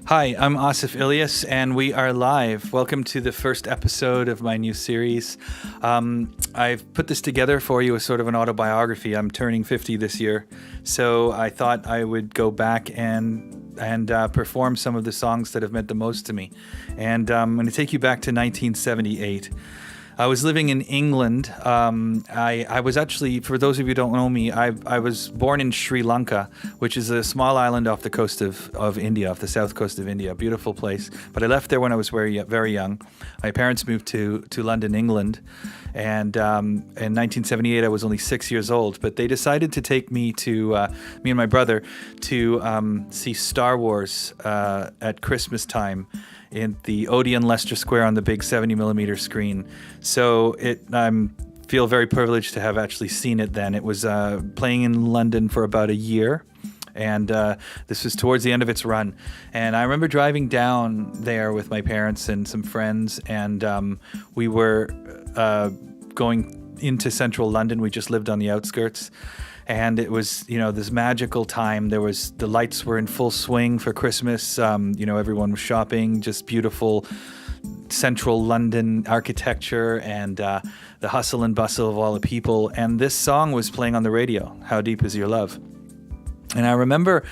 Hi, I'm Asif Illyas, and we are live. Welcome to the first episode of my new series. I've put this together for you as sort of an autobiography. I'm turning 50 this year, so I thought I would go back and perform some of the songs that have meant the most to me. And I'm going to take you back to 1978. I was living in England. I was actually, for those of you who don't know me, I was born in Sri Lanka, which is a small island off the coast of India, off the south coast of India, a beautiful place. But I left there when I was very young. My parents moved to London, England, and in 1978 I was only 6 years old. But they decided to take me and my brother, to see Star Wars at Christmas time in the Odeon Leicester Square on the big 70mm screen. So I feel very privileged to have actually seen it then. It was playing in London for about a year, and this was towards the end of its run. And I remember driving down there with my parents and some friends, and we were going into central London. We just lived on the outskirts. And it was, this magical time. The lights were in full swing for Christmas. Everyone was shopping, just beautiful central London architecture and the hustle and bustle of all the people. And this song was playing on the radio, How Deep Is Your Love? And I remember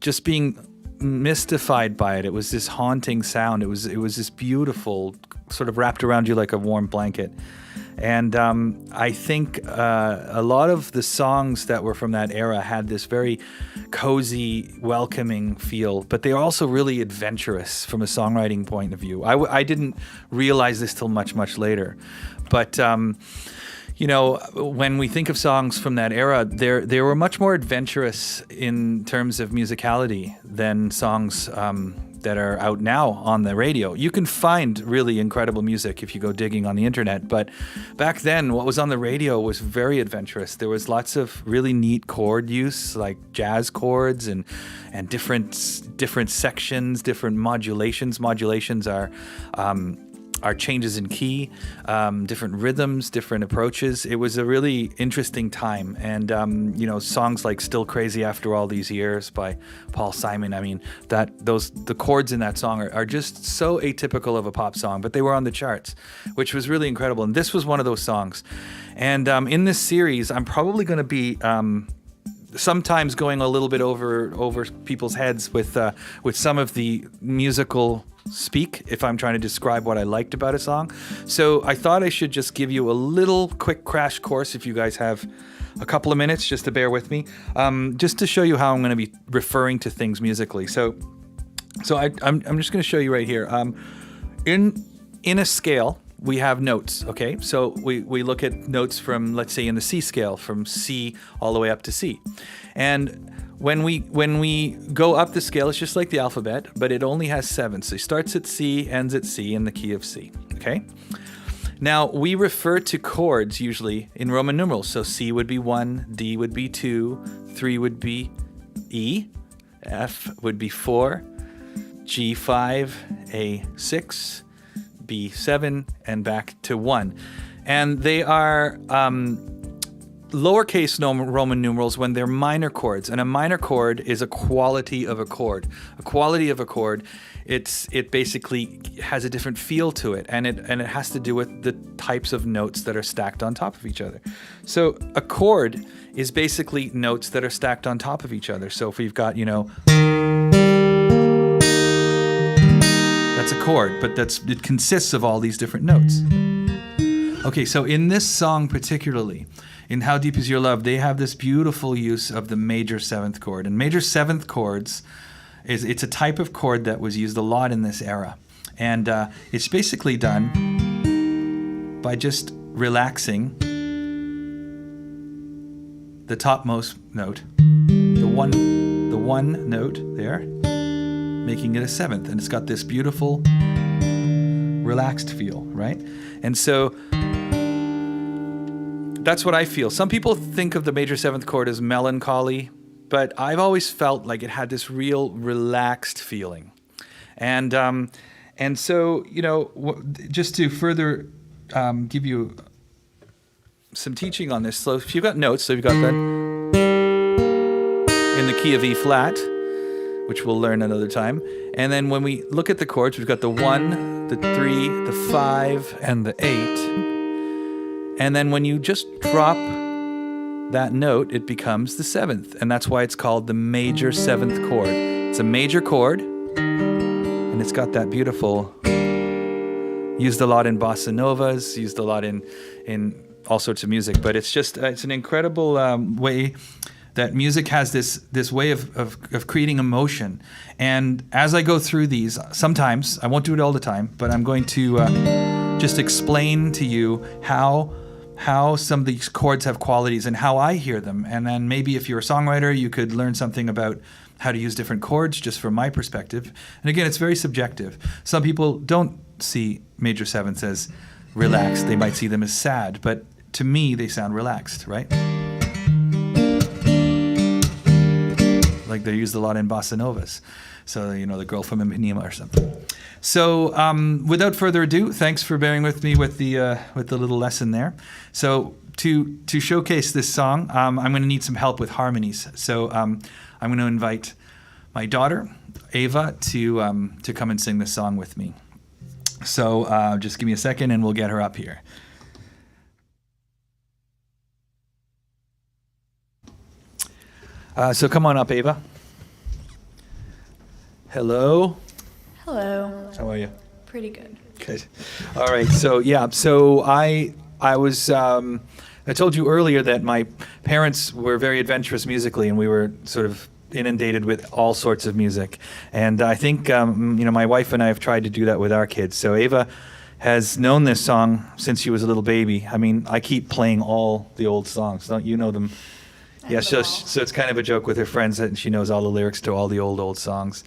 just being mystified by it. It was this haunting sound. It was this beautiful, sort of wrapped around you like a warm blanket. And I think a lot of the songs that were from that era had this very cozy, welcoming feel, but they are also really adventurous from a songwriting point of view. I didn't realize this till much, much later. But, when we think of songs from that era, they were much more adventurous in terms of musicality than songs that are out now on the radio. You can find really incredible music if you go digging on the internet, but back then what was on the radio was very adventurous. There was lots of really neat chord use, like jazz chords and different sections, different modulations. Modulations are changes in key, different rhythms, different approaches. It was a really interesting time. And, songs like Still Crazy After All These Years by Paul Simon, the chords in that song are just so atypical of a pop song, but they were on the charts, which was really incredible. And this was one of those songs. And in this series, I'm probably going to be sometimes going a little bit over people's heads with some of the musical speak if I'm trying to describe what I liked about a song. So I thought I should just give you a little quick crash course if you guys have a couple of minutes just to bear with me, just to show you how I'm going to be referring to things musically. So I'm just going to show you right here. In a scale, we have notes, okay? So we look at notes from, let's say, in the C scale, from C all the way up to C. And when we go up the scale, it's just like the alphabet, but it only has 7. So it starts at C, ends at C, in the key of C, okay? Now, we refer to chords usually in Roman numerals. So C would be 1, D would be 2, 3 would be E, F would be 4, G 5, A 6, B 7, and back to 1. And they are lowercase Roman numerals when they're minor chords. And a minor chord is a quality of a chord. A quality of a chord, it basically has a different feel to it, and it has to do with the types of notes that are stacked on top of each other. So a chord is basically notes that are stacked on top of each other. So if we've got, that's a chord, but it consists of all these different notes. Okay, so in this song particularly, in How Deep Is Your Love, they have this beautiful use of the major 7th chord. And major 7th chords, it's a type of chord that was used a lot in this era. And it's basically done by just relaxing the topmost note, the one note there, making it a 7th. And it's got this beautiful relaxed feel, right? And so that's what I feel. Some people think of the major 7th chord as melancholy, but I've always felt like it had this real relaxed feeling. And so, just to further give you some teaching on this. So if you've got notes, so you've got that in the key of E flat, which we'll learn another time. And then when we look at the chords, we've got the 1, the 3, the 5, and the 8. And then when you just drop that note, it becomes the 7th. And that's why it's called the major 7th chord. It's a major chord, and it's got that beautiful, used a lot in bossa novas, used a lot in all sorts of music. But it's just, it's an incredible way that music has this way of creating emotion. And as I go through these, sometimes, I won't do it all the time, but I'm going to just explain to you how some of these chords have qualities and how I hear them. And then maybe if you're a songwriter, you could learn something about how to use different chords just from my perspective. And again, it's very subjective. Some people don't see major sevenths as relaxed. They might see them as sad, but to me, they sound relaxed, right? Like they're used a lot in bossa novas. So, the girl from Ipanema or something. So, without further ado, thanks for bearing with me with the little lesson there. So, to showcase this song, I'm going to need some help with harmonies. So, I'm going to invite my daughter, Ava, to come and sing this song with me. So, just give me a second and we'll get her up here. So come on up, Ava. Hello. Hello. How are you? Pretty good. Good. All right. So I was I told you earlier that my parents were very adventurous musically, and we were sort of inundated with all sorts of music. And I think my wife and I have tried to do that with our kids. So Ava has known this song since she was a little baby. I mean, I keep playing all the old songs. Don't you know them? Yeah, so it's kind of a joke with her friends that she knows all the lyrics to all the old songs.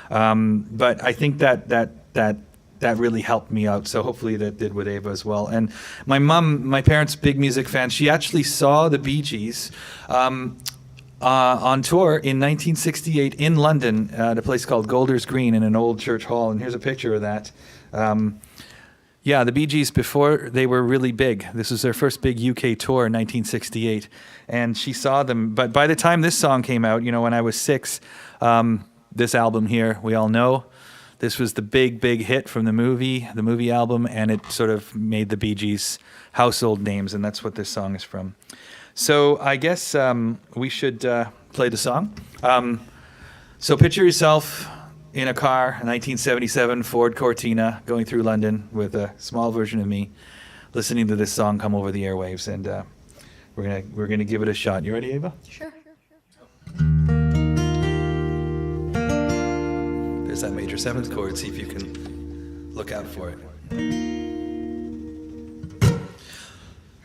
But I think that really helped me out. So hopefully that did with Ava as well. And my parents, big music fans. She actually saw the Bee Gees on tour in 1968 in London at a place called Golders Green in an old church hall. And here's a picture of that. Yeah, the Bee Gees, before they were really big. This was their first big UK tour in 1968. And she saw them. But by the time this song came out, when I was 6, this album here, we all know, this was the big hit from the movie album, and it sort of made the Bee Gees household names, and that's what this song is from. So I guess we should play the song. So picture yourself in a car, a 1977 Ford Cortina, going through London with a small version of me, listening to this song come over the airwaves, and we're gonna give it a shot. You ready, Ava? Sure. There's that major 7th chord. See if you can look out for it.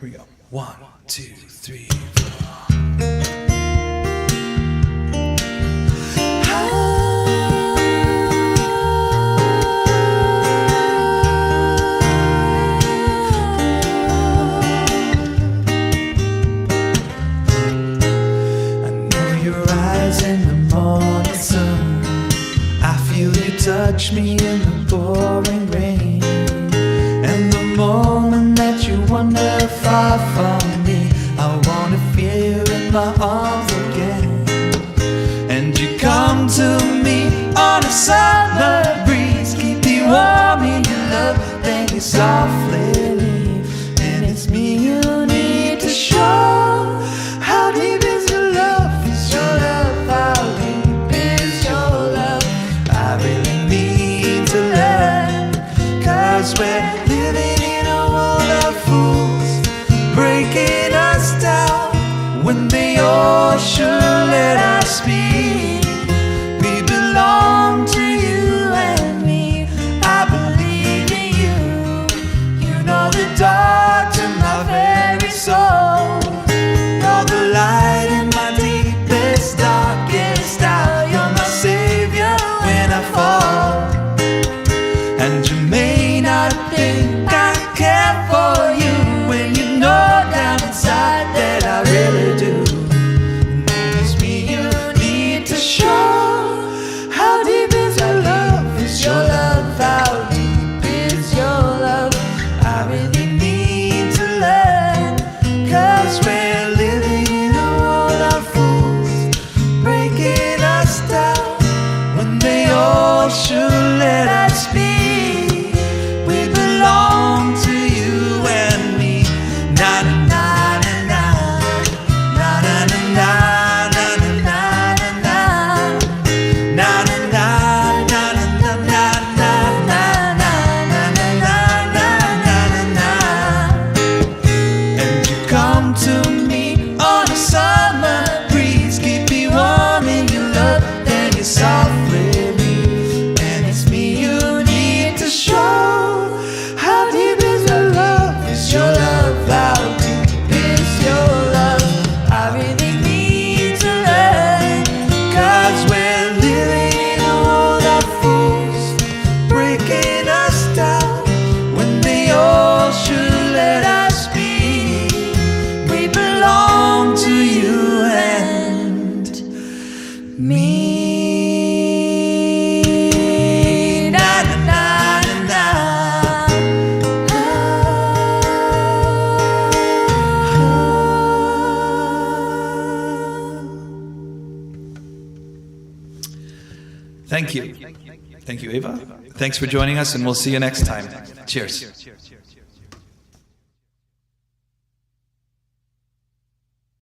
Here we go. 1, 2, 3, 4. Touch me in the pouring rain, and the moment that you wander far from me, I wanna feel you in my arms again. And you come to me on a summer breeze, keep me warm in your love, then you softly leave. And it's me you need to show. How deep is your love? Is your love? How deep is your love? I really we're living in a world of fools, breaking us down when they all should let us be. We belong to you and me. I believe in you. You know the dark to my very soul, know the light in my deepest, darkest hour. You're my savior when I fall. And you may not think I care for you when you know down inside that I really do. And it's me you need to show. Thank you. Thank you, Eva. Thanks for joining us, and we'll see you next time. Cheers.